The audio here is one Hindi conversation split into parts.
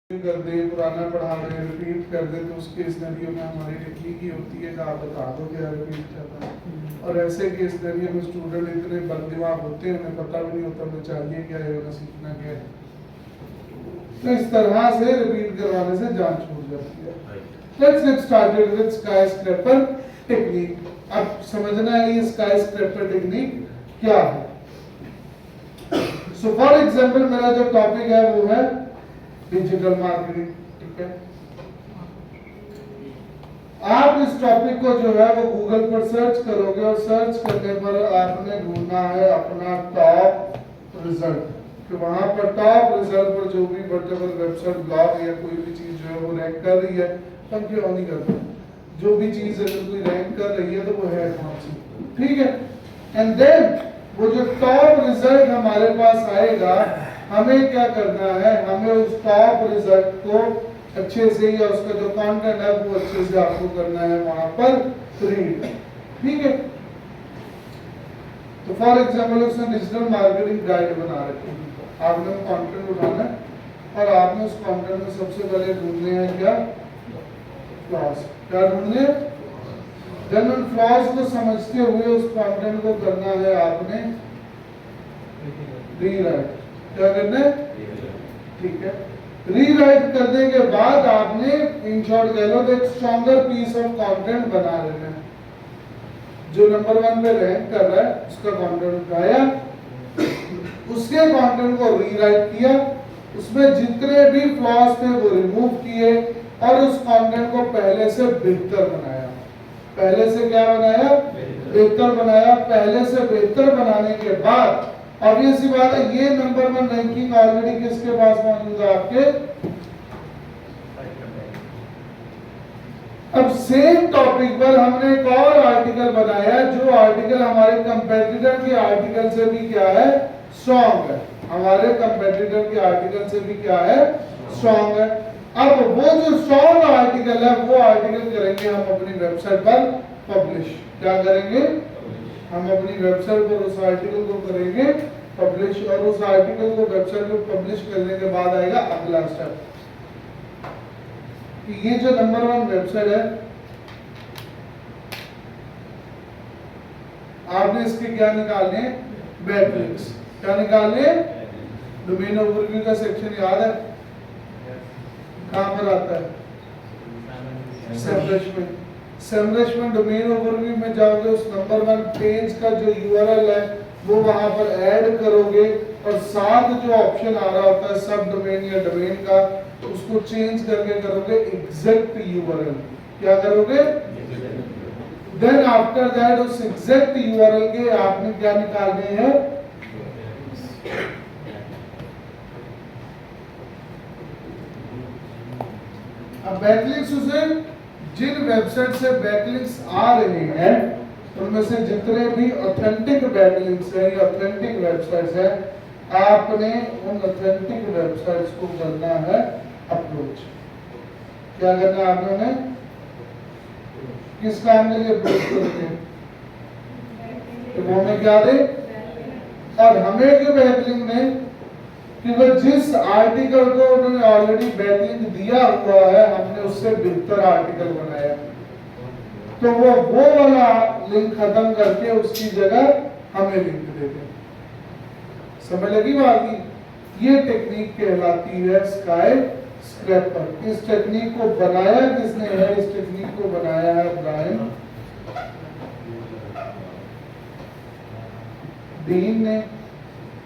कर दे, पुराना पढ़ा दे, रिपीट कर दे, तो उसके सिनेरियो में हमारी टेक्निक ही होती है कि आप बता दो क्या रिपीट करना है। और ऐसे के सिनेरियो में स्टूडेंट इतने बददिमाग होते हैं, उन्हें पता भी नहीं होता उन्हें चाहिए क्या है, उन्हें सीखना क्या है। तो इस तरह से रिपीट करवाने से जान छूट जाती है। Let's get started with skyscraper technique. अब समझना है ये स्काईस्क्रैपर टेक्निक क्या है। सो फॉर एग्जांपल मेरा जो टॉपिक है वो है डिजिटल मार्केटिंग, ठीक है। आप इस टॉपिक को जो है वो गूगल पर सर्च करोगे और सर्च करने पर आपने ढूंढना है अपना टॉप रिजल्ट, कि वहां पर टॉप रिजल्ट पर जो भी वर्टेबल वेबसाइट, ब्लॉग या कोई भी चीज जो है वो रैंक कर रही है। हम क्यों नहीं करते, जो भी चीज अगर कोई रैंक कर रही है तो वो है कौन सी, ठीक है। एंड देन वो जो टॉप रिजल्ट हमारे पास आएगा, हमें क्या करना है, हमें उस टॉप रिजल्ट को अच्छे से, या उसका जो कंटेंट है वो अच्छे से आपको करना है वहां पर रीड, ठीक है। तो फॉर एग्जांपल उसने डिजिटल मार्केटिंग गाइड बना रखी है, आपने कंटेंट उठाना है और आपने उस कंटेंट में सबसे पहले ढूंढने हैं क्या, फ्लॉज। क्या ढूंढने, जनरल फ्लॉज को समझते हुए उस कंटेंट को करना है आपने रीराइट। क्या करना है, ठीक है। रीराइट करने के बाद आपने इन शॉर्ट कह लो तो एक स्ट्रॉन्गर पीस ऑफ कंटेंट बना लेना है। जो नंबर 1 पे रैंक कर रहा है उसका कंटेंट उठाया, उसके कंटेंट को रीराइट किया, उसमें जितने भी फ्लॉज थे वो रिमूव किए और उस कंटेंट को पहले से बेहतर बनाया। पहले से क्या बनाया, बेहतर बनाया। पहले से बेहतर बनाने के बाद ऑब्वियस सी बात है ये नंबर 1 रैंकिंग ऑलरेडी किसके पास मौजूद है, आपके। अब सेम टॉपिक पर हमने एक और आर्टिकल बनाया, जो आर्टिकल हमारे कंपेटिटर के आर्टिकल से भी क्या है, स्ट्रॉन्ग है। हमारे कंपेटिटर के आर्टिकल से भी क्या है, स्ट्रॉन्ग है। अब वो जो स्ट्रॉन्ग आर्टिकल है वो आर्टिकल करेंगे हम अपनी वेबसाइट पर पब्लिश। क्या करेंगे, हम अपनी वेबसाइट पर उस आर्टिकल को करेंगे पब्लिश, और उस आर्टिकल को वेबसाइट पर पब्लिश करने के बाद आएगा अगला स्टेप, कि ये जो नंबर 1 वेबसाइट है, आपने इसके क्या निकालने, बैकलिंक्स। क्या निकालने, डोमेन ओवरव्यू का सेक्शन याद है, कहां पर आता है, सेमरश में डोमेन ओवरव्यू में जाओगे, उस नंबर 1 पेज का जो यूआरएल है वो वहां पर ऐड करोगे, और साथ जो ऑप्शन आ रहा होता है सब डोमेन या डोमेन का, तो उसको चेंज करके करोगे एग्जैक्ट यूआरएल। क्या करोगे, देन आफ्टर दैट उस एग्जैक्ट यूआरएल के आपने क्या निकालने हैं, अब बैकलिंक्स उसे, जिन वेबसाइट से बैकलिंक्स आ रहे हैं उनमें से जितने भी ऑथेंटिक बैकलिंक्स हैं या ऑथेंटिक वेबसाइट्स हैं, आपने उन ऑथेंटिक वेबसाइट्स को करना है अप्रोच। क्या करना है आपने, किस काम के लिए अप्रोच करते हैं, तो वो हमें क्या दे, और हमें क्यों बैकलिंक ने, क्योंकि जिस आर्टिकल को उन्होंने ऑलरेडी बैकलिंक दिया हुआ है हमने उससे बेहतर आर्टिकल बनाया, तो वो वाला लिंक खत्म करके उसकी जगह हमें लिंक दे दें। समझ लगी बात की, ये टेक्निक कहलाती है स्काई स्क्रैपर। इस टेक्निक को बनाया किसने है, इस टेक्निक को बनाया है ब्रायन डीन ने,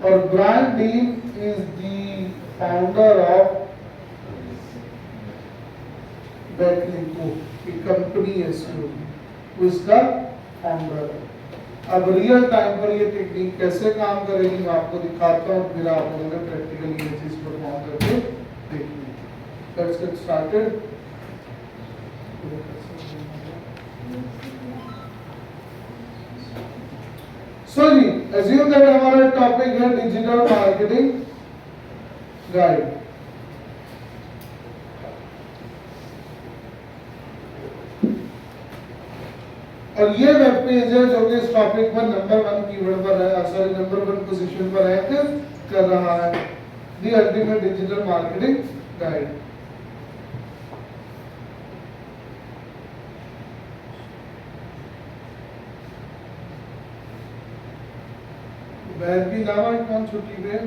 और Brian Dean is the founder of Backlinko, एक कंपनी है उसका फाउंडर है। अब रियल टाइम पर ये टेक्निक कैसे काम करेगी मैं आपको दिखाता हूँ, फिर आप लोगों ने प्रैक्टिकली ये चीज परफॉर्म करके देखनी। Let's get started. सो जी, अज्यूम दैट हमारा टॉपिक है डिजिटल मार्केटिंग गाइड। और ये वेब पेज है जो कि इस टॉपिक पर नंबर 1 कीवर्ड पर है, नंबर 1 पोजीशन पर है, कर रहा है, the ultimate digital marketing guide. Bag भी लावा कौन छुट्टी पे?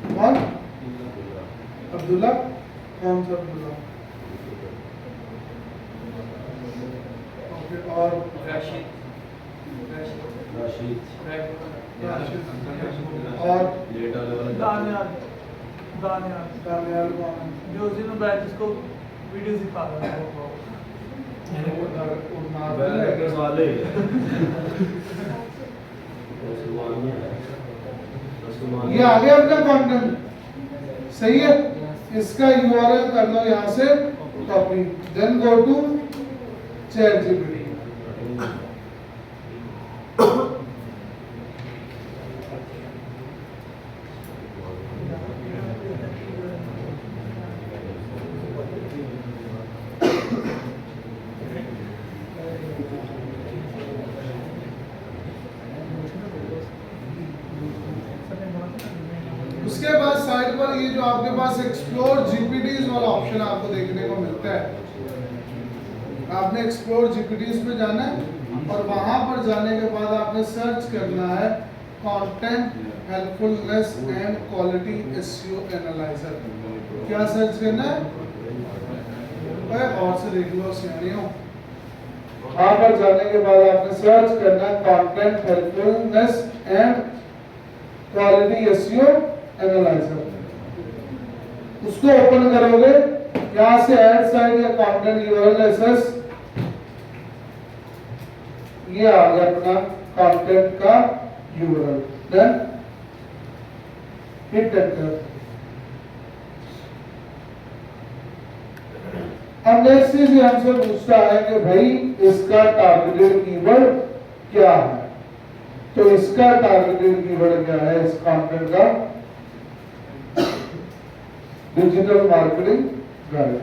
कौन? अब्दुल्ला? कौन सा अब्दुल्ला? ओके, और राशिद और दानियाल दानियाल कौन है? जो उस दिन बैच इसको वीडियो सिखा रहा है वो ये आ गया अपना कंटेंट, सही है। इसका यूआरएल कर लो यहाँ से copy, then go to ChatGPT. उसके बाद साइड पर ये जो आपके पास एक्सप्लोर जीपीटीज वाला ऑप्शन आपको देखने को मिलता है। आपने एक्सप्लोर जीपीटीज पे जाना है और वहां पर जाने के बाद आपने सर्च करना है content helpfulness and quality SEO analyser. क्या सर्च करना है? और से देख लो सियानियों। वहां पर जाने के बाद आपने सर्च करना है content helpfulness and quality SEO analyser. उसको ओपन करोगे, यहां से ऐड साइड या कंटेंट यूआरएल एसएस, ये आ गया अपना कंटेंट का यूआरएल। Then hit enter. अब नेक्स्ट चीज ये हमसे पूछता है कि भाई इसका टारगेटेड कीवर्ड क्या है। तो इसका टारगेटेड कीवर्ड क्या है इस कंटेंट का? Digital marketing guide.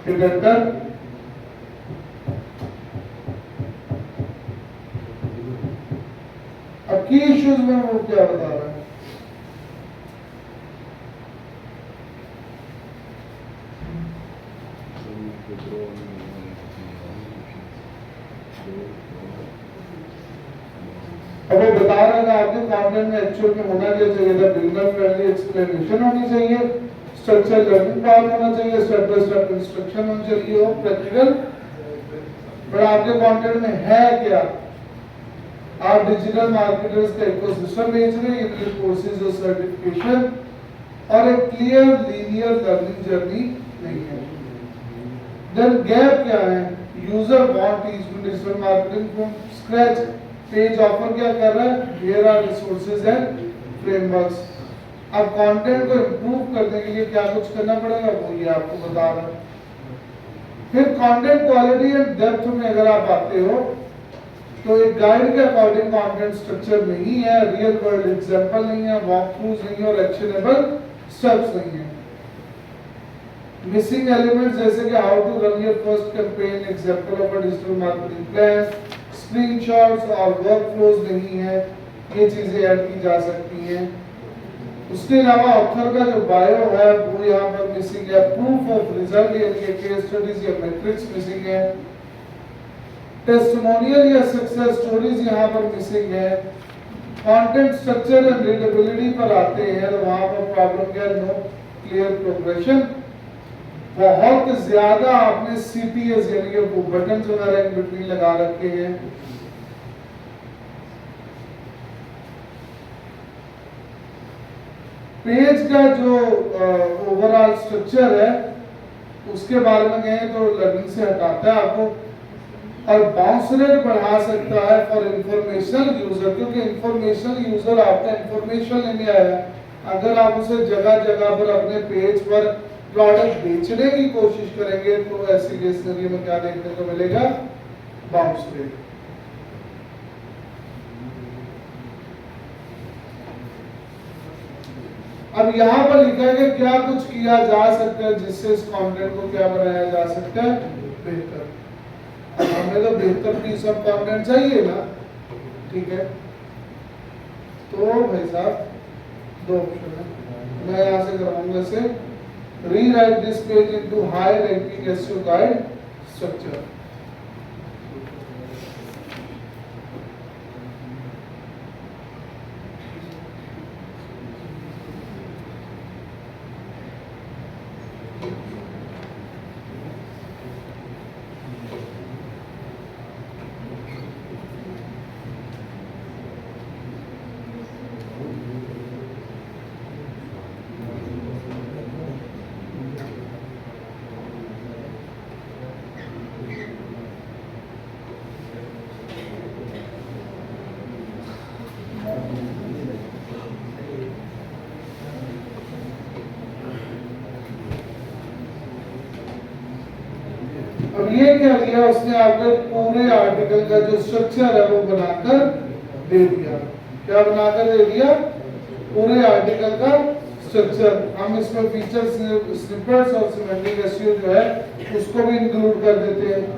Hit enter. अब की इश्यूज में वो क्या बता रहा है? अब वो बता रहा है आपके कंटेंट में एक्चुअल में होना क्या चाहिए था? बिगिनर फ्रेंडली एक्सप्लेनेशन होनी चाहिए, स्ट्रक्चर लर्निंग पार्ट होना चाहिए, स्टेप बाय स्टेप इंस्ट्रक्शन होनी चाहिए और प्रैक्टिकल। पर आपके कंटेंट में है क्या? आप डिजिटल मार्केटर्स का इकोसिस्टम बेच रहे हैं, ये कोर्सेज और सर्टिफिकेशन और एक क्लियर लीनियर लर्निंग जर्नी नहीं है। देन गैप क्या है? User want teach me digital marketing from scratch. Page offer क्या कर रहा है? Here are resources and frameworks. अब कंटेंट को इंप्रूव करने के लिए क्या कुछ करना पड़ेगा वो ये आपको बता रहा है। फिर कंटेंट क्वालिटी एंड डेप्थ में अगर आप आते हो तो एक गाइड के अकॉर्डिंग कंटेंट स्ट्रक्चर नहीं है, रियल वर्ल्ड एग्जांपल नहीं है, वॉक थ्रूज नहीं है और एक्शनेबल स्टेप्स नहीं है। मिसिंग एलिमेंट्स जैसे कि how to run your first campaign, example of a digital marketing plan, screenshots और वर्कफ्लोज नहीं है, ये चीजें ऐड की जा सकती हैं। उसके अलावा ऑथर का जो बायो है वो यहाँ पर मिसिंग है, प्रूफ ऑफ रिजल्ट यानी कि केस स्टडीज या मैट्रिक्स मिसिंग है, टेस्टिमोनियल या सक्सेस स्टोरीज यहाँ पर मिसिंग है। कंटेंट स्ट्रक्चर एंड रीडेबिलिटी पर आते हैं तो वहां पर प्रॉब्लम क्या है? No clear progression. बहुत ज्यादा आपने सीटीएस यानी कि वो बटन वगैरह इन बिटवीन लगा रखे हैं। पेज का जो ओवरऑल स्ट्रक्चर है उसके बारे में कहें तो लर्निंग से हटाता है आपको और बाउंस रेट बढ़ा सकता है फॉर इंफॉर्मेशनल यूजर, क्योंकि इंफॉर्मेशनल यूजर आपका इंफॉर्मेशन लेने आया। अगर आप उसे जगह जगह पर अपने पेज पर प्रोडक्ट बेचने की कोशिश करेंगे तो ऐसी केसरी में क्या देखने को मिलेगा? Bounce rate. अब यहाँ पर लिखा है कि क्या कुछ किया जा सकता है जिससे इस कंटेंट को क्या बनाया जा सकता है? बेहतर। हमें तो बेहतर पीस ऑफ कंटेंट चाहिए ना, ठीक है। तो भाई साहब दो ऑप्शन है, मैं यहाँ से करवाऊंगा इसे rewrite this page into high ranking SEO guide structure. अब ये क्या किया उसने, आपके पूरे आर्टिकल का जो स्ट्रक्चर है वो बनाकर दे दिया। क्या बनाकर दे दिया? पूरे आर्टिकल का स्ट्रक्चर। हम इसमें फीचर स्निपेट्स और सिमेंटिक एसईओ जो है उसको भी इंक्लूड कर देते हैं।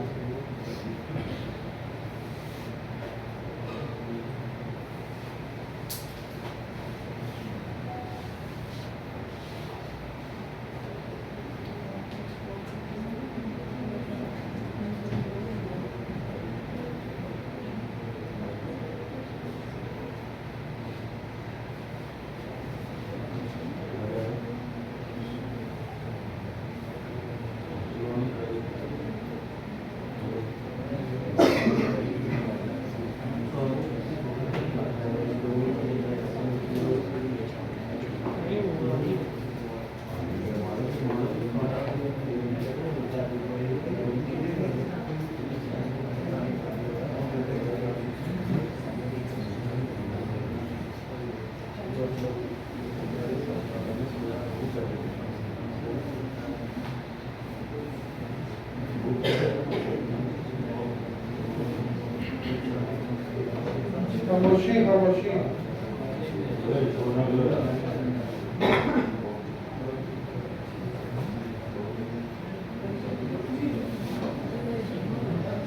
खामोशी खामोशी।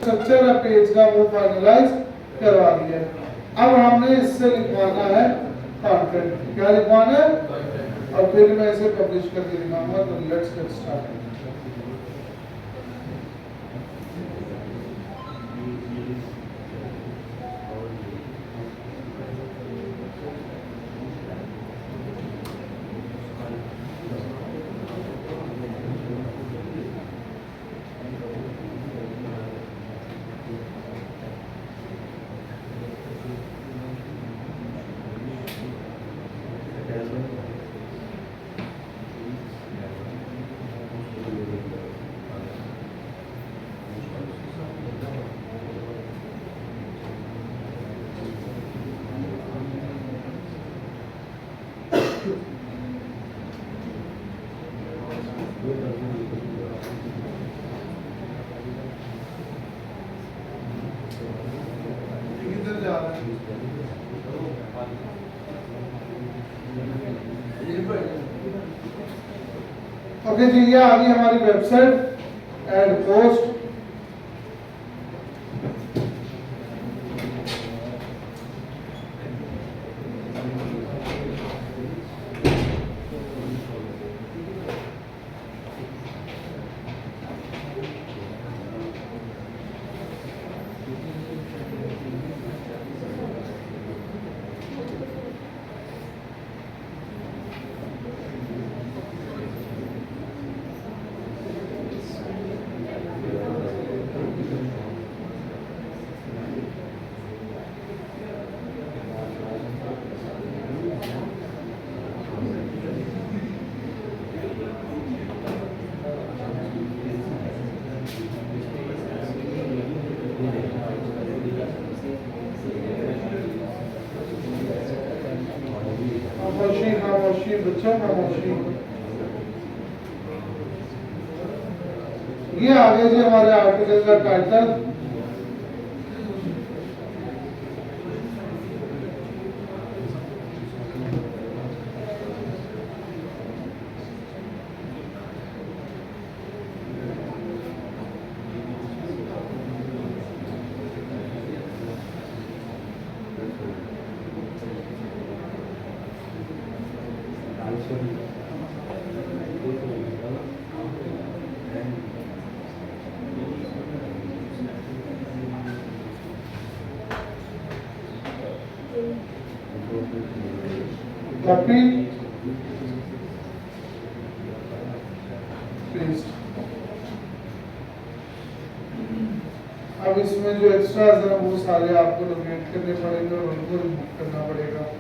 स्ट्रक्चर है पेज का वो फाइनलाइज करवा दिया। अब हमने इससे लिखवाना है कंटेंट। क्या लिखवाना है? और फिर मैं इसे पब्लिश करके दिखाऊंगा। तो लेट्स गेट स्टार्टेड। किधर जा रहा है? ओके जी, ये आ गई हमारी वेबसाइट एड पोस्ट। खामोशी खामोशी बच्चों खामोशी। ये आगे जी हमारे आर्टिकल का टाइटल। Copy paste. अब इसमें जो एक्स्ट्राज है वो सारे आपको लोकेट करने पड़ेंगे और उनको रिमूव करना पड़ेगा।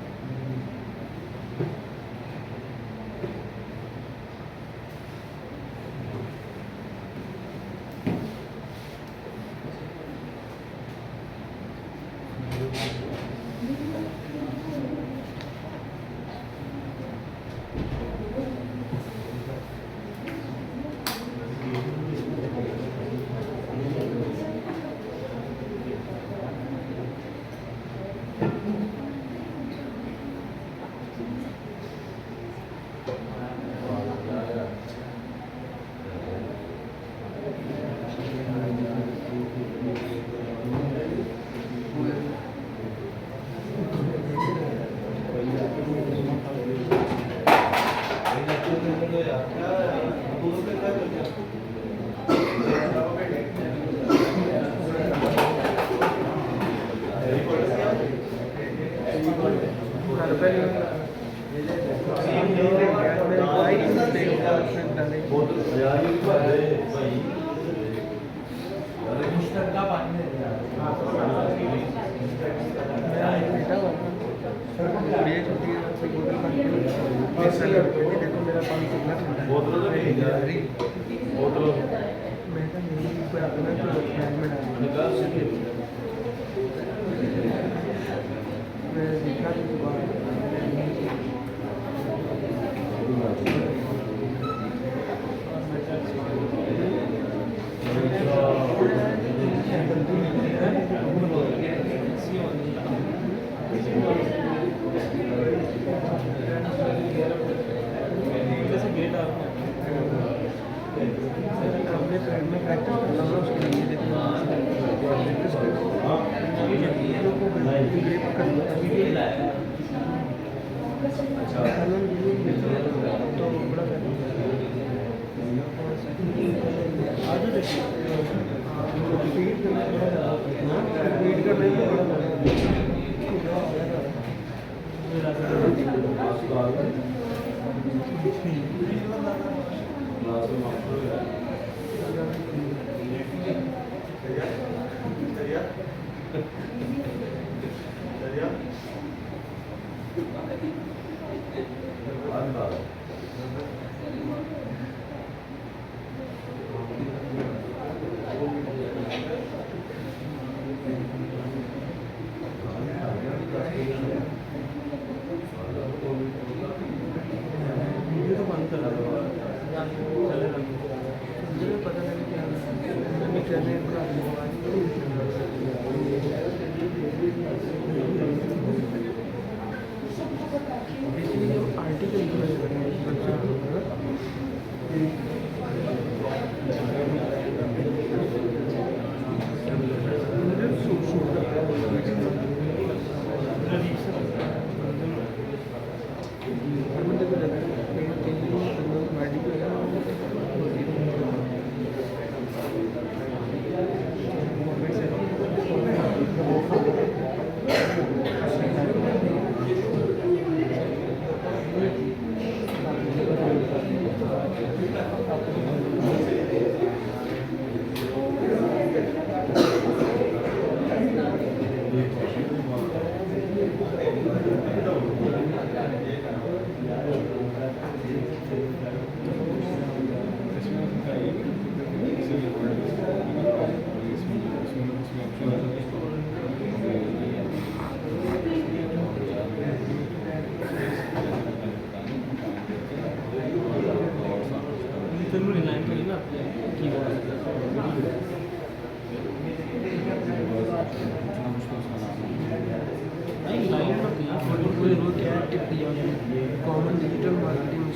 कॉमन डिजिटल मार्केटिंग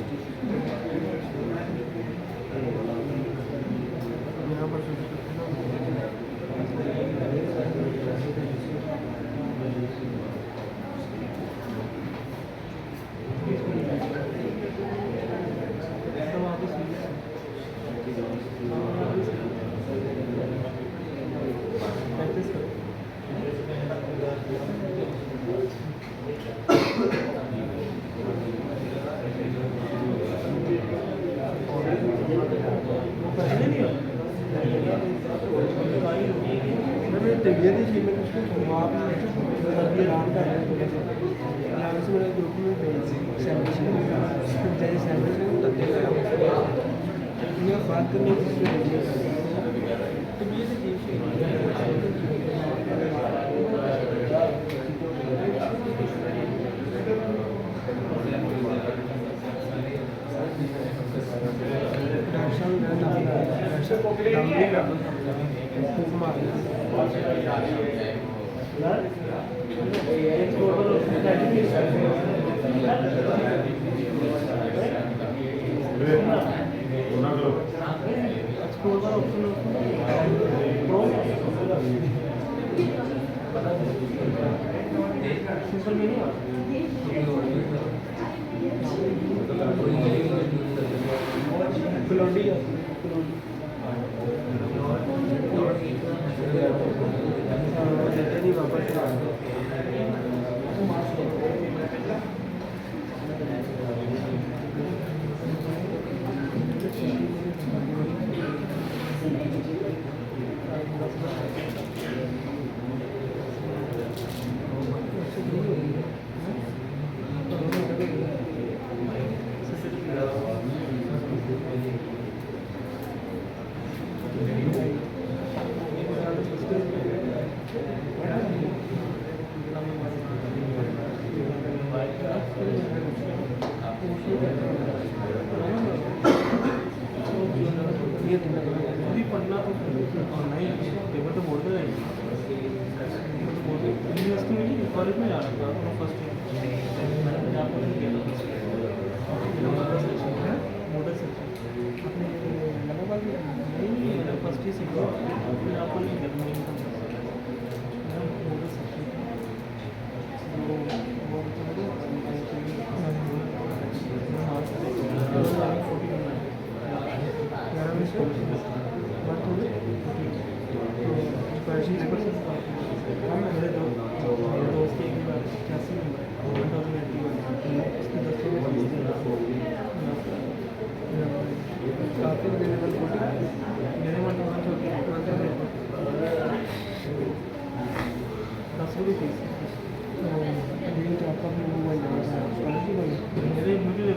यहाँ पर यदि जी मैं कुछ तो आप अभी आराम कर रहे हैं यहाँ से मेरा ग्रुप में सैंपल जैसे सैंपल तक ये बात करने की तो ये अभी पढ़ना ऑनलाइन पेपर तो बोर्ड में यूनिवर्सिटी में कॉलेज में जा रहा था फर्स्ट मोटर सेक्शन अपने लगा नहीं फर्स्ट ईयर से आपको नहीं करना मोटर सेक्शन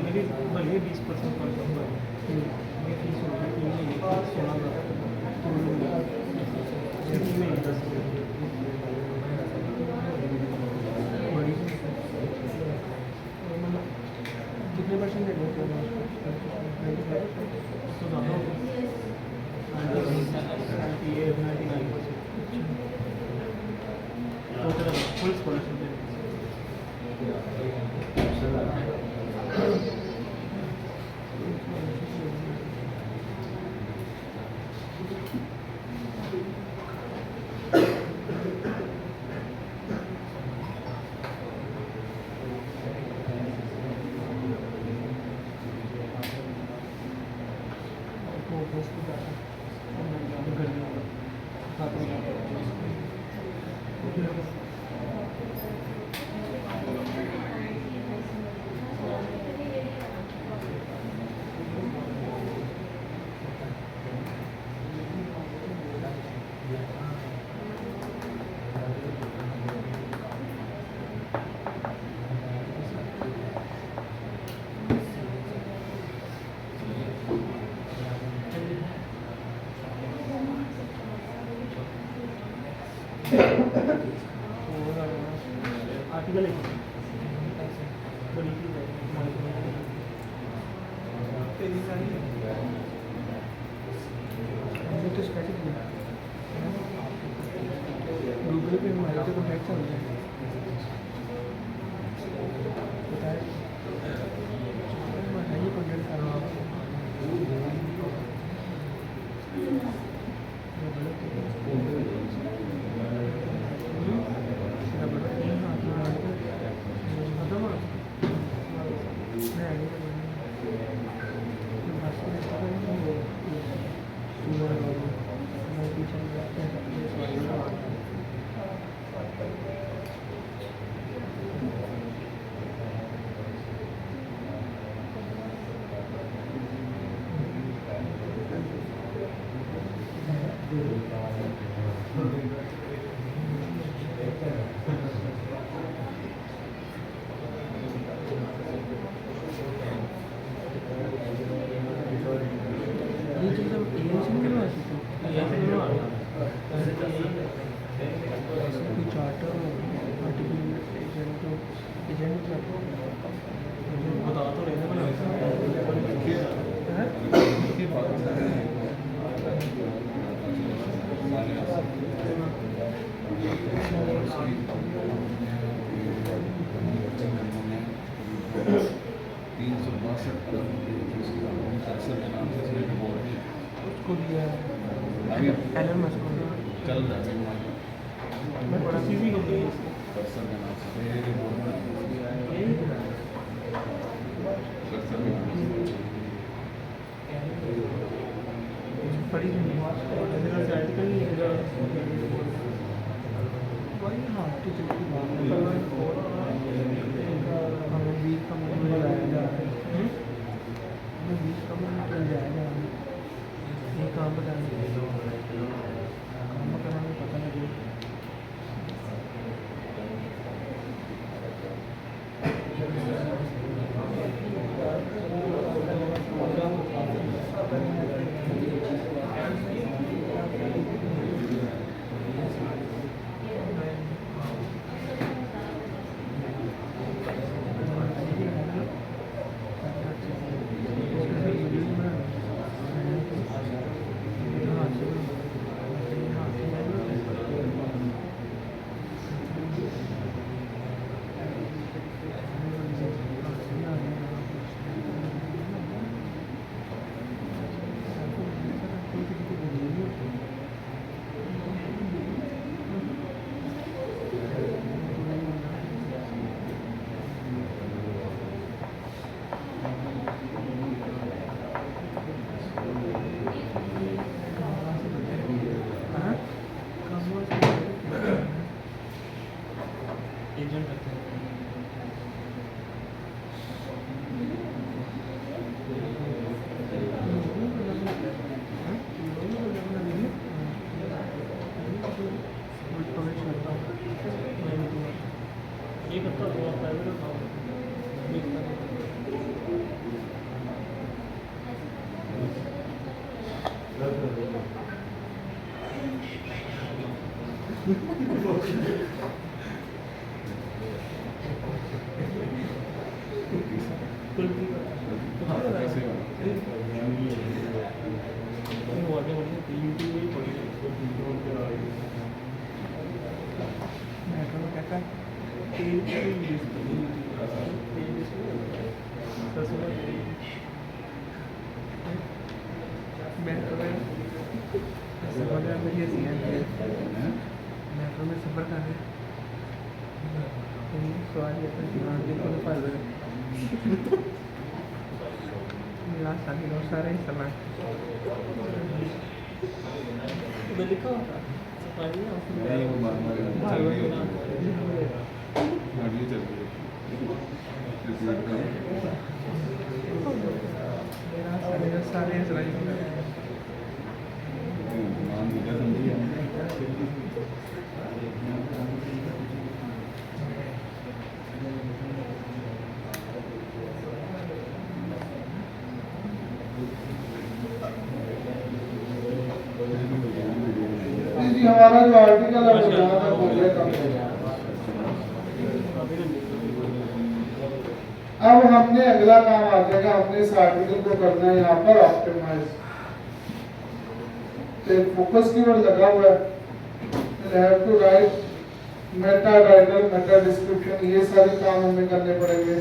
मेरी भले 20% कितने percent full scholarship article Google पे हमारे तो कॉन्टैक्ट चल रहे हैं बताइए कॉन्टैक्ट कर रहा उसको दिया अभी एलन मस्क को चल रहा है मैं बड़ा सीधी हो गई कर्सर के नाम से रिपोर्ट यही कर्सर के नाम से बड़ी आर्टिकल वही हाँ टीचर की हमें 20 का मिल जाया जा रहा है हमें 20 का मिल जाया जा रहा है ये काम बताने काम कराने पता लगे एजेंट रहते हैं एक हफ्ता हुआ प्राइवेट कैसे मेट्रो में सफ़र कर रहे सवारी अपने दिमाग के खुद पल रहे मिला सारे समय उधर लिखा होता सफारी नहीं वो चल रही होती गाड़ी चल रही मेरा सारे इसराइल मान दिया समझिए जी हमारा जो आर्टिकल है वो यहाँ तक हो गया कंप्लीट। अब हमने अगला काम आ जाएगा, हमने इस आर्टिकल को करना है यहाँ पर ऑप्टिमाइज। तो एक फोकस कीवर्ड लगा हुआ है, have to write meta title, meta description, ये सारे काम हमें करने पड़ेंगे।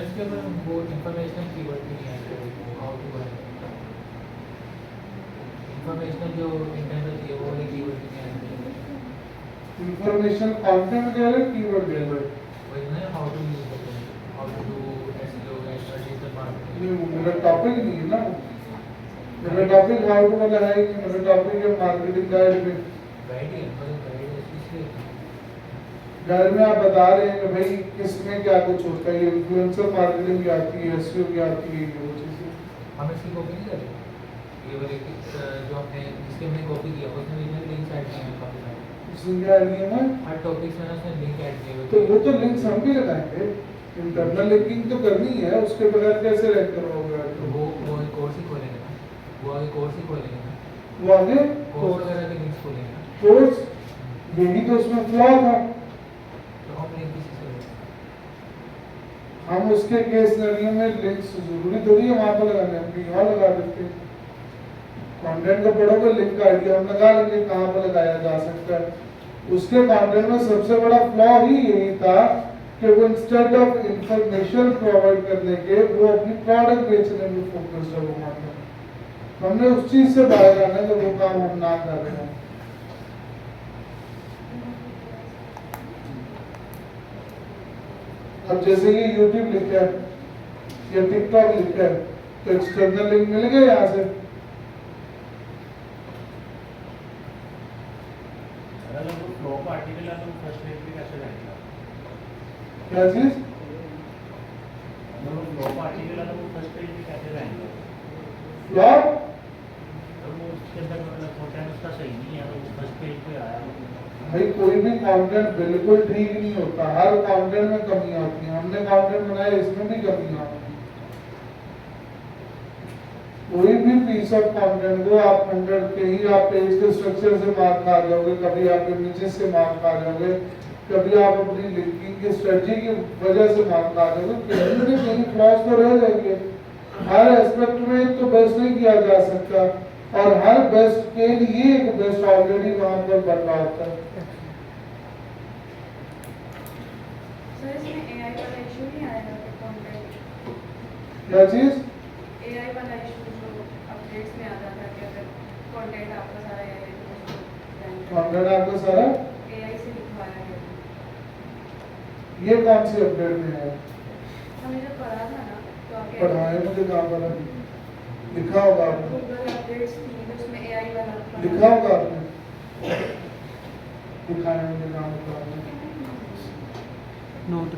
इसके अंदर वो इंफॉर्मेशनल कीवर्ड भी नहीं आएगा, हाउ टू वर्क इंफॉर्मेशनल जो इंटेंट होती है वो वाली कीवर्ड भी नहीं आएंगे। इंफॉर्मेशन कंटेंट कह रहे कीवर्ड कह रहे वही ना, how to use the how to do SEO digital marketing. ये मेरा टॉपिक नहीं है ना, मेरा टॉपिक हाउ टू वाला है कि मेरा टॉपिक है मार्केटिंग गाइड में। गाइड ही है, मतलब गाइड इसलिए गाइड में आप बता रहे हैं कि भाई किसमें क्या कुछ होता है, ये इन्फ्लुएंसर मार्केटिंग क्या आती है, एसईओ क्या आती है, ये वो चीजें हम इसकी कॉपी नहीं करें। ये वाले जो हमने जिसके हमने कॉपी किया उसमें इसमें लिंक्स ऐड किए हैं काफी सारे, उसमें क्या ऐड किया है, हर टॉपिक्स में ना उसने लिंक ऐड किए हुए तो वो तो लिंक्स हम भी लगाएंगे, इंटरनल लिंकिंग तो करनी है, उसके बगैर कैसे रैंक करवाओगे? तो वो कोर्स ही खोलेंगे ना, वो आगे कोर्स ही खोलेंगे ना, वो आगे कोर्स वगैरह के लिंक्स खोलेंगे ना, कोर्स यही तो उसमें फ्लॉ था। तो हम लिंक किसी से लेंगे। हम उसके केस स्टडी में लिंक्स जरूरी थोड़ी है वहां पर लगाने, हम कहीं और लगा देते हैं। कंटेंट को पढ़ोगे लिंक आइडिया हम लगा लेंगे कहाँ पर लगाया जा सकता है। उसके कंटेंट में सबसे बड़ा फ्लॉ ही यही था कि वो इंस्टेड ऑफ इंफॉर्मेशन प्रोवाइड करने के वो अपनी प्रोडक्ट बेचने में फोकस है वहां पर। हमने उस चीज से बाहर आना है, तो वो काम हम ना कर रहे हैं। अब जैसे कि YouTube लिखा है या TikTok लिखा है तो एक्सटर्नल लिंक मिल गए यहाँ से। क्या चीज? फ्लॉप भाई कोई भी कंटेंट बिल्कुल ठीक नहीं होता, हर कंटेंट में कमियां होती हैं। हमने कंटेंट बनाया इसमें भी कमियां होती हैं। कोई भी पीस ऑफ कंटेंट को आप कंटेंट के ही आप पेज के स्ट्रक्चर से मार्क खा जाओगे, कभी आप इमेजेस से मार्क खा जाओगे, कभी आप अपनी लिंकिंग की स्ट्रेटजी की वजह से मार्क खा जाओगे, कहीं ना कहीं फ्लॉज तो रह जाएंगे। हर एस्पेक्ट में तो बेस्ट नहीं किया जा सकता, और हर बेस्ट के लिए एक बेस्ट ऑलरेडी वहां पर बन रहा होता है। सर इसमें एआई वाला इशू नहीं आएगा कि कंटेंट, क्या चीज? एआई वाला इशू जो अपडेट्स में आ जाता है कि अगर कंटेंट आपका सारा एआई कंटेंट आपका सारा एआई से लिखवाया गया, ये कौन सी अपडेट में है? हमने जब पढ़ा था ना तो आपके पढ़ाए मुझे कहाँ पर है? लिखा होगा आपने, गूगल अपडेट्स थी तो उसमें एआई वाला लिखा होगा आपने, दिखाया मुझे कहाँ पर आपने। नोट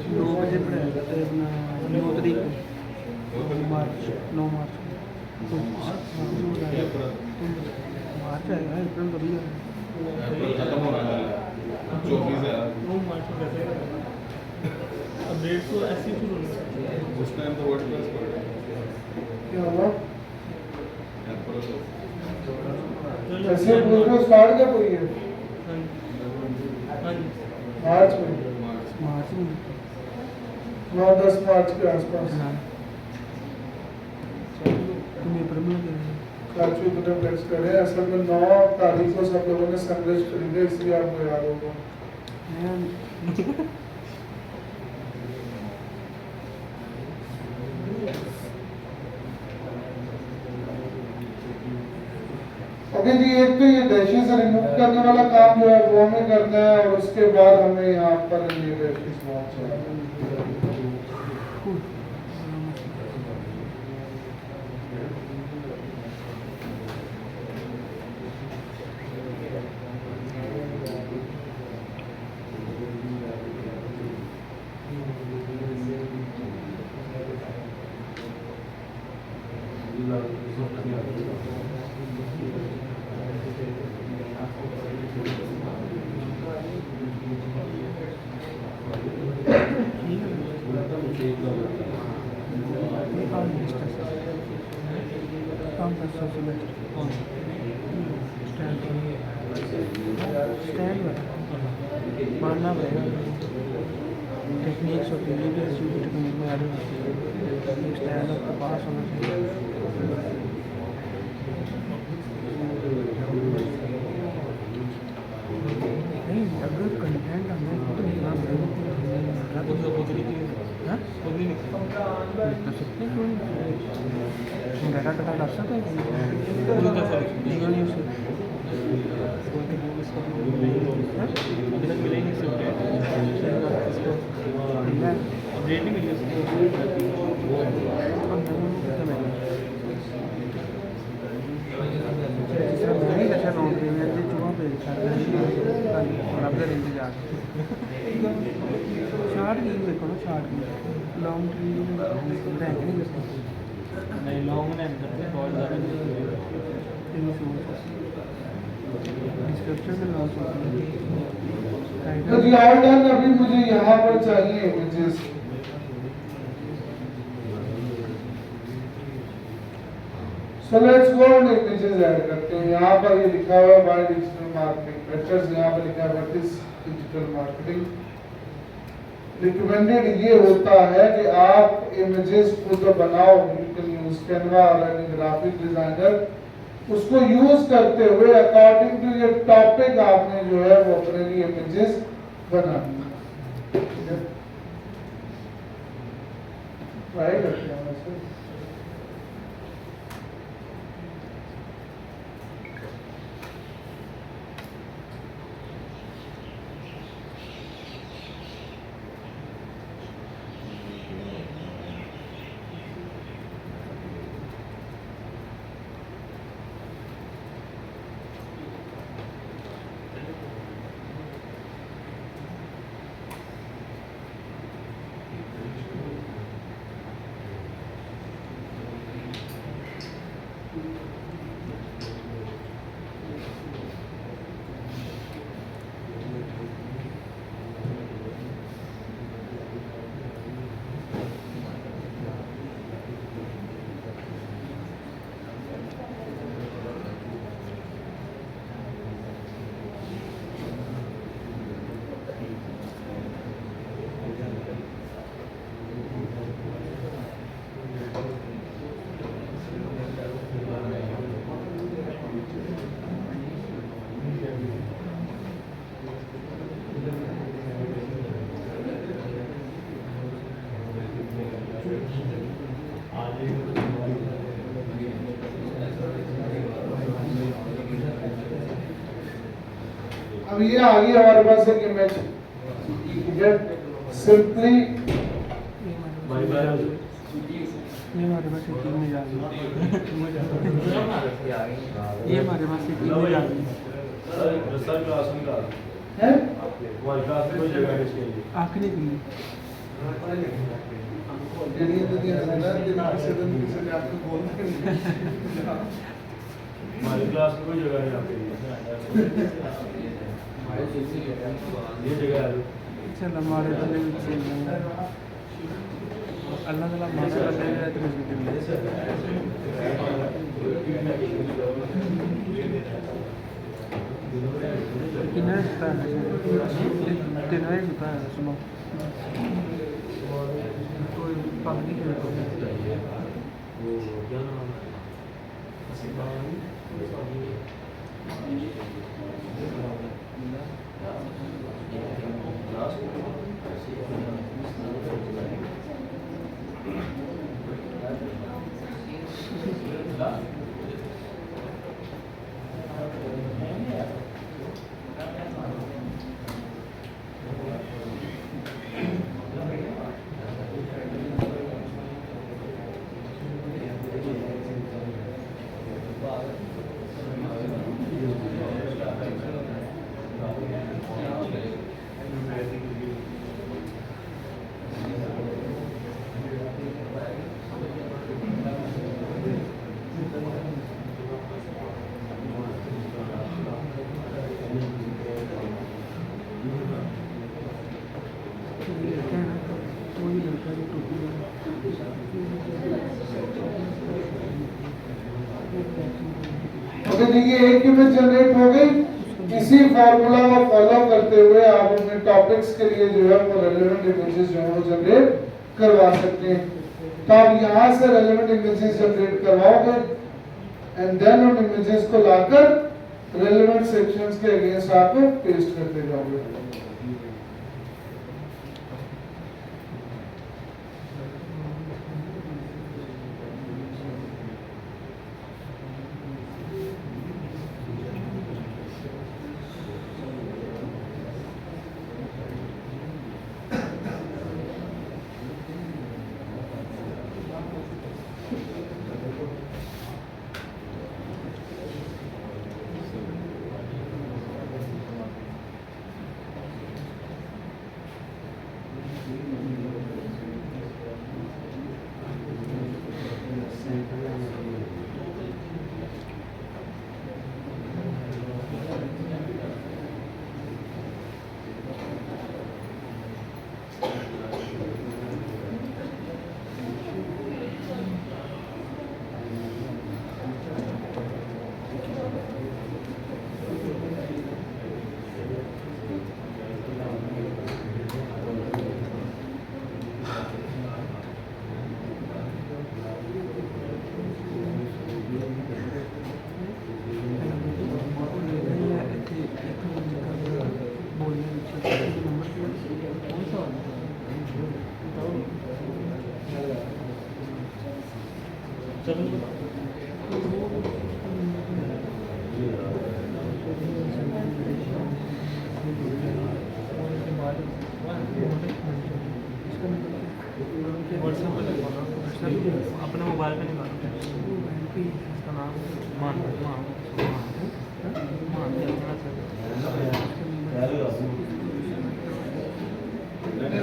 नौ बजे पढ़ाया था अपना 9 तारीख को, मार्च 9 मार्च को। मार्च आएगा, अप्रैल कभी आएगा। खत्म हो रहा है 24 है अपडेट तो ऐसी शुरू होनी उस टाइम तो वर्डप्रेस पढ़ रहे क्या हुआ? चाहिए। ऐसे पूरा स्टार्ट कब हुई है? हाँ जी मार्च में, मार्च में 9-10 मार्च के आसपास। हाँ, तुम अप्रैल में करेंगे। काचू को टेक्स्ट करे, असल में 9 तारीख को सब लोगों ने संदेश खरीदे, इसलिए आपको याद होगा। ओके जी, एक तो ये डैशेस रिमूव करने वाला काम जो है वो हमें करना है, और उसके बाद हमें यहाँ पर ये डैशेस पहुँचना है। स्टैंड मानना पड़ेगा। टेक्निक्स होती है, ये भी एसईओ की टेक्निक में आ जाती है। एक स्टैंड आपके पास होना चाहिए। नहीं, अगर कंटेंट हमें खुद लिखना पड़ेगा खुद खुद लिखिए, हाँ खुद नहीं लिखते। लिख तो सकते हैं, क्यों नहीं? डाटा डाटा डाल सकते हैं खुद कैसे लिखेंगे? लीगल यूज से। अभी तक मिले ही नहीं इससे अपडेट। मिला है। अपडेट नहीं मिली उसको। और नहीं मिला। जिसका मैंने जैसा नोट किया मैं जो चुहा पे लग इंतजार शार्ट की देखो ना, शार्ट की लॉन्ग ट्री रैंक नहीं करते। नहीं लॉन्ग में नहीं करते, बहुत ज़्यादा डिस्क्रिप्शन में लॉन्च होती है। तो जी ऑल डन। अभी मुझे यहाँ पर चाहिए images. So let's go and images add करते हैं। यहाँ पर ये लिखा हुआ है बाय डिजिटल मार्केटिंग वेक्टर्स, यहाँ पर लिखा है what is digital marketing. Recommended ये होता है कि आप इमेजेस खुद बनाओ। यू कैन यूज कैनवा और एनी ग्राफिक डिजाइनर, उसको यूज करते हुए अकॉर्डिंग टू ये टॉपिक आपने जो है वो अपने लिए इमेजेस बनानी है। ट्राई करते हैं वैसे। अब ये आ गई हमारे पास एक इमेज। सिंपली ये हमारे पास एक इमेज आ गई। ये हमारे पास एक इमेज आ गई। है आखिरी के लिए ये तो दिया जाता है कि किसी दिन किसी ने आपको बोलना नहीं। हमारी क्लास में कोई जगह नहीं आपके लिए, ये जगह है। चल हमारे वाले भी चल रहे हैं। अल्लाह ताला माना कर रहे हैं तो कितना होता है कितना ही होता है सुनो कोई पानी ओके देखिए एक इमेज जनरेट हो गई। इसी फॉर्मूला को फॉलो करते हुए आप अपने टॉपिक्स के लिए जो है वो रेलेवेंट इमेजेस जो है वो जनरेट करवा सकते हैं। तो आप यहाँ से रेलेवेंट इमेजेस जनरेट करवाओगे एंड देन उन इमेजेस को लाकर रेलेवेंट सेक्शंस के अगेंस्ट आप पेस्ट करते जाओगे। अपने मोबाइल पे निकालो इसका नाम मान मान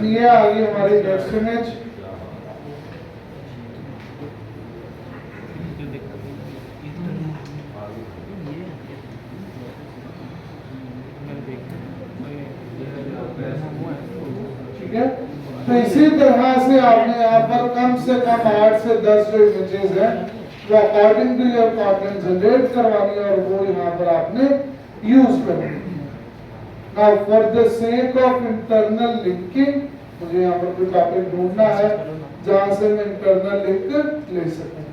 ये आ गई हमारी नेक्स्ट इमेज। ठीक है, तो इसी तरह से आपने यहाँ पर कम से कम 8 से 10 जो इमेजेस हैं वो according to your content generate करवानी है और वो यहाँ पर आपने यूज करनी है। Now for the sake of internal linking मुझे यहाँ पर कोई टॉपिक ढूंढना है जहां से मैं इंटरनल लिंक ले सकूं।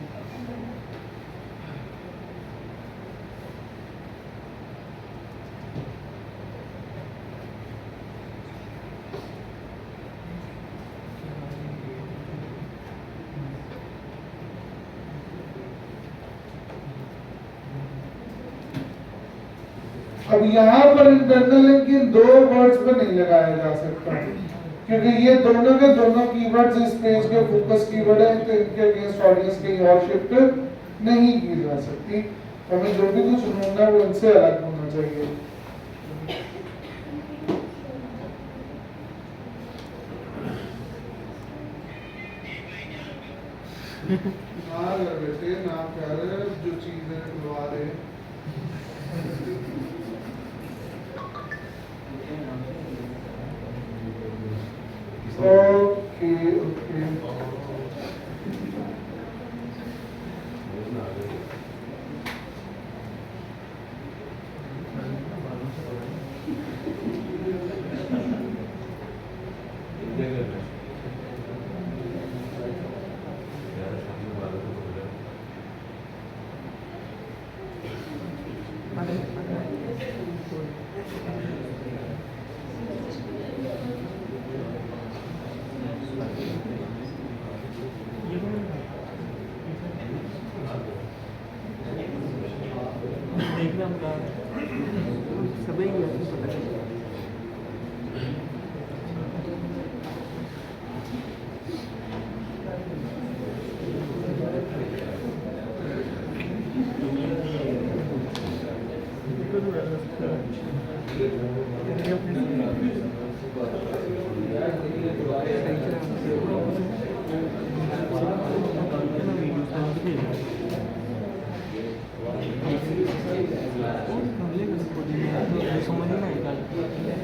अब यहाँ पर इंटरनल लिंक इन 2 वर्ड्स पे नहीं लगाया जा सकता क्योंकि ये दोनों के दोनों कीवर्ड्स इस पेज के फोकस कीवर्ड है, तो इनके अगेंस्ट ऑडियंस कहीं और शिफ्ट नहीं की जा सकती। हमें जो भी कुछ ढूंढना है वो इनसे अलग होना चाहिए। ना बेटे ना कर जो चीजें खुलवा रहे Okay, okay. सभी पता है।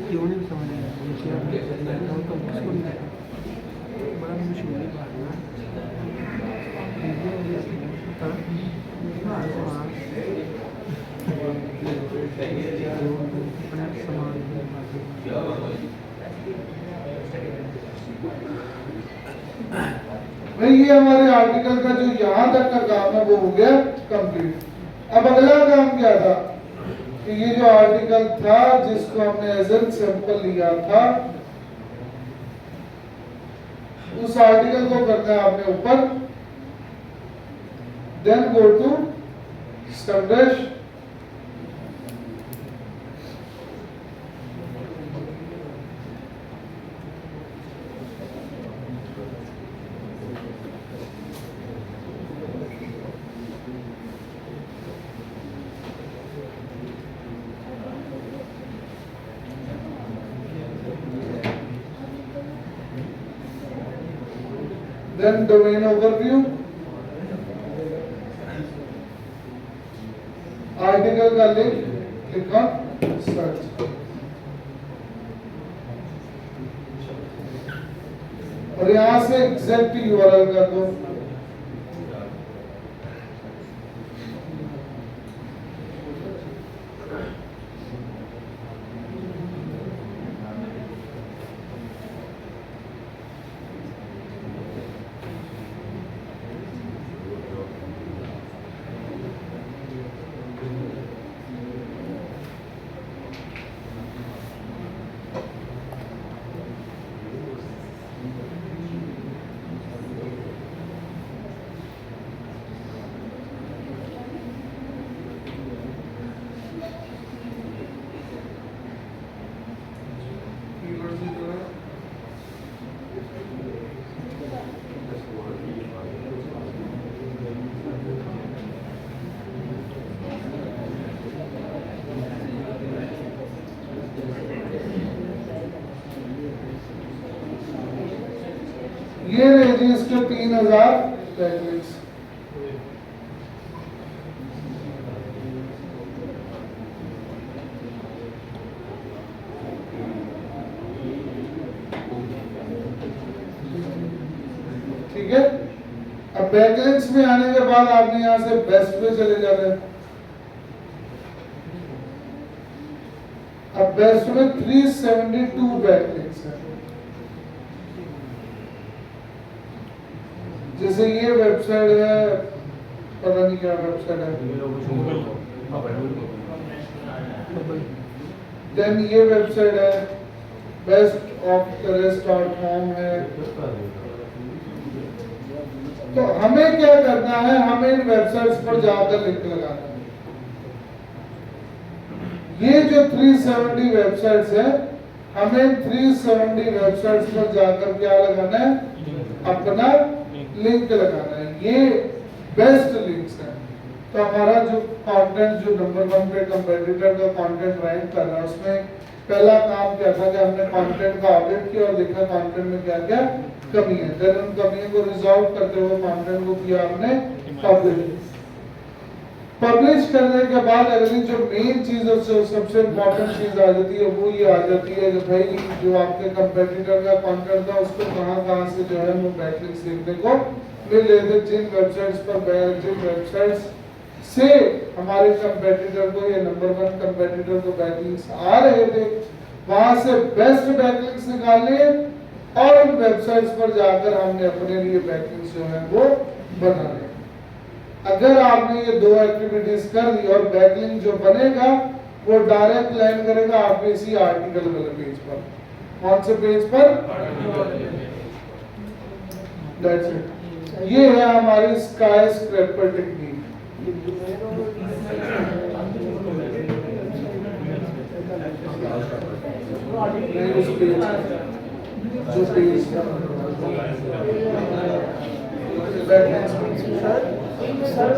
क्यों नहीं समझ बड़ा मशहूर बात ना। भाई ये हमारे आर्टिकल का जो यहाँ तक का काम है वो हो गया कंप्लीट। अब अगला काम क्या था कि ये जो आर्टिकल था जिसको हमने एज एन सैंपल लिया था, उस आर्टिकल को करना है आपने ऊपर, then go to establish, then domain overview, article का लिंक, क्लिक ऑन सर्च, और यहां से एग्जैक्ट यूआरएल कर दो। ये रहे जी इसके 3000 बैकलिंक्स। ठीक है, अब बैकलिंक्स में आने के बाद आपने यहां से बेस्ट पे चले जाना है। अब बेस्ट में 372 बैकलिंक्स है। जैसे ये वेबसाइट है, पता नहीं क्या वेबसाइट है, देन ये वेबसाइट है bestoftheRest.com है। तो हमें क्या करना है, हमें इन वेबसाइट्स पर जाकर लिंक लगाना है। ये जो 370 वेबसाइट्स है, हमें 370 वेबसाइट्स पर जाकर क्या लगाना है, अपना लिंक लगाना है। ये बेस्ट लिंक्स है। तो हमारा जो कंटेंट जो नंबर 1 पे कंपेटिटर का कंटेंट रैंक कर रहा है, उसमें पहला काम क्या था कि हमने कंटेंट का ऑडिट किया और देखा कंटेंट में क्या क्या कमी है। देन उन कमियों को रिजॉल्व करते हुए कंटेंट को किया हमने पब्लिश। पब्लिश करने के बाद अगली जो मेन चीज और सबसे इम्पोर्टेंट चीज आ जाती है वो ये आ जाती है कि भाई जो आपके कंपेटिटर का कंटेंट था उसको कहां से जो है वो बैकलिंक्स देखने को मिल रहे थे। जिन वेबसाइट्स से हमारे कंपेटिटर को या नंबर 1 कंपेटिटर को बैकलिंक्स आ रहे थे, वहां से बेस्ट बैकलिंक्स निकालने और उन वेबसाइट्स पर जाकर हमने अपने लिए बैकलिंक्स जो है वो बनाने। अगर आपने ये दो एक्टिविटीज कर दी और बैकलिंक जो बनेगा वो डायरेक्ट लैंड करेगा आपके इसी आर्टिकल वाले पेज पर। कौन से पेज पर? That's it. ये है हमारी स्काई स्क्रैपर टेक्निक। उस पेज जो पेज सर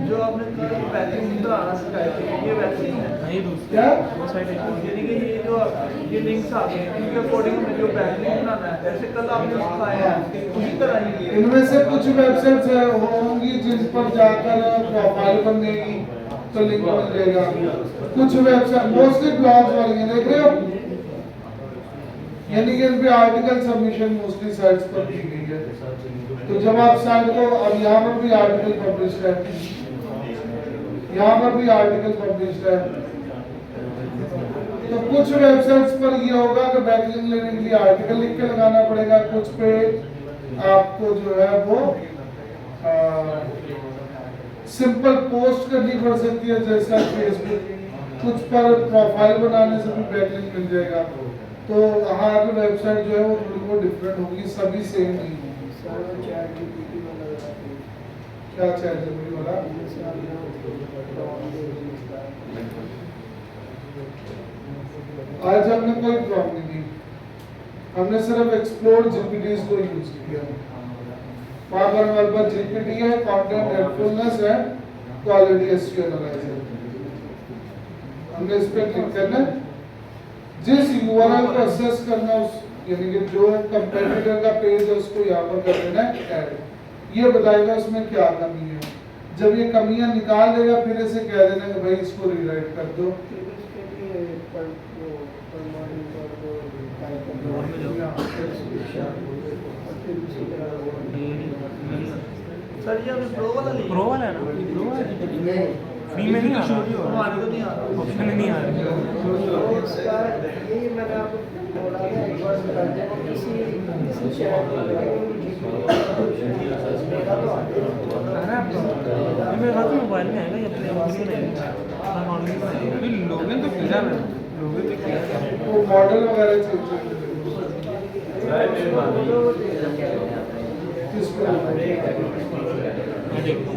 जो आपने बैकलिंक तो आना सिखाया था, ये बैकलिंक है नहीं दूसरी क्या? वो साइड यानी कि ये जो ये लिंक्स आ गए इनके अकॉर्डिंग हमें जो बैकलिंक बनाना है, जैसे कल आपने सिखाया है उसी तरह ही ये इनमें से कुछ वेबसाइट्स होंगी जिन पर जाकर प्रोफाइल बनेगी तो लिंक मिल जाएगा। कुछ वेबसाइट मोस्टली ब्लॉग्स वाली हैं, देख रहे हो, यानी कि इन पे आर्टिकल सबमिशन मोस्टली साइट्स पर की गई है। तो जब आप साइट को, अब यहाँ पर भी आर्टिकल पब्लिश है, यहाँ पर भी आर्टिकल पब्लिश है। तो कुछ वेबसाइट्स पर ये होगा कि बैकलिंक लेने के लिए आर्टिकल लिख के लगाना पड़ेगा, कुछ पे आपको जो है वो सिंपल पोस्ट करनी पड़ सकती है जैसा फेसबुक, कुछ पर प्रोफाइल बनाने से भी बैकलिंक मिल जाएगा। तो यहाँ की वेबसाइट जो है वो थोड़ी बहुत डिफरेंट होगी, सभी सेम नहीं होगी। क्या चैट जीपीटी वाला? आज हमने कोई प्रॉब्लम नहीं दी, हमने सिर्फ एक्सप्लोर जीपीटीज को यूज किया। वहां पर हमारे पास जीपीटी है, कंटेंट हेल्पफुलनेस है, क्वालिटी एसईओ एनालाइजर। हमने इस पे क्लिक करना है, जिस यूआरएल को एक्सेस करना उस यानी कि जो कंपेटिटर का पेज है उसको यहाँ पर कर देना है ऐड। ये बताएगा उसमें क्या कमी है। जब ये कमियां निकाल देगा फिर इसे कह देना कि भाई इसको रीराइट कर दो। सर ये अभी प्रो वाला प्रो वाला है ना, फ्री में नहीं आ रहा, ऑप्शन में नहीं आ रहा। यही मैंने आपको बोला था एक बार बता दें किसी शहर मेरे हाथ में मोबाइल में आएगा, ये अपने अभी लोगन तो किया है, लोगन तो किया है वो मॉडल वगैरह चेंज किस पे? देखो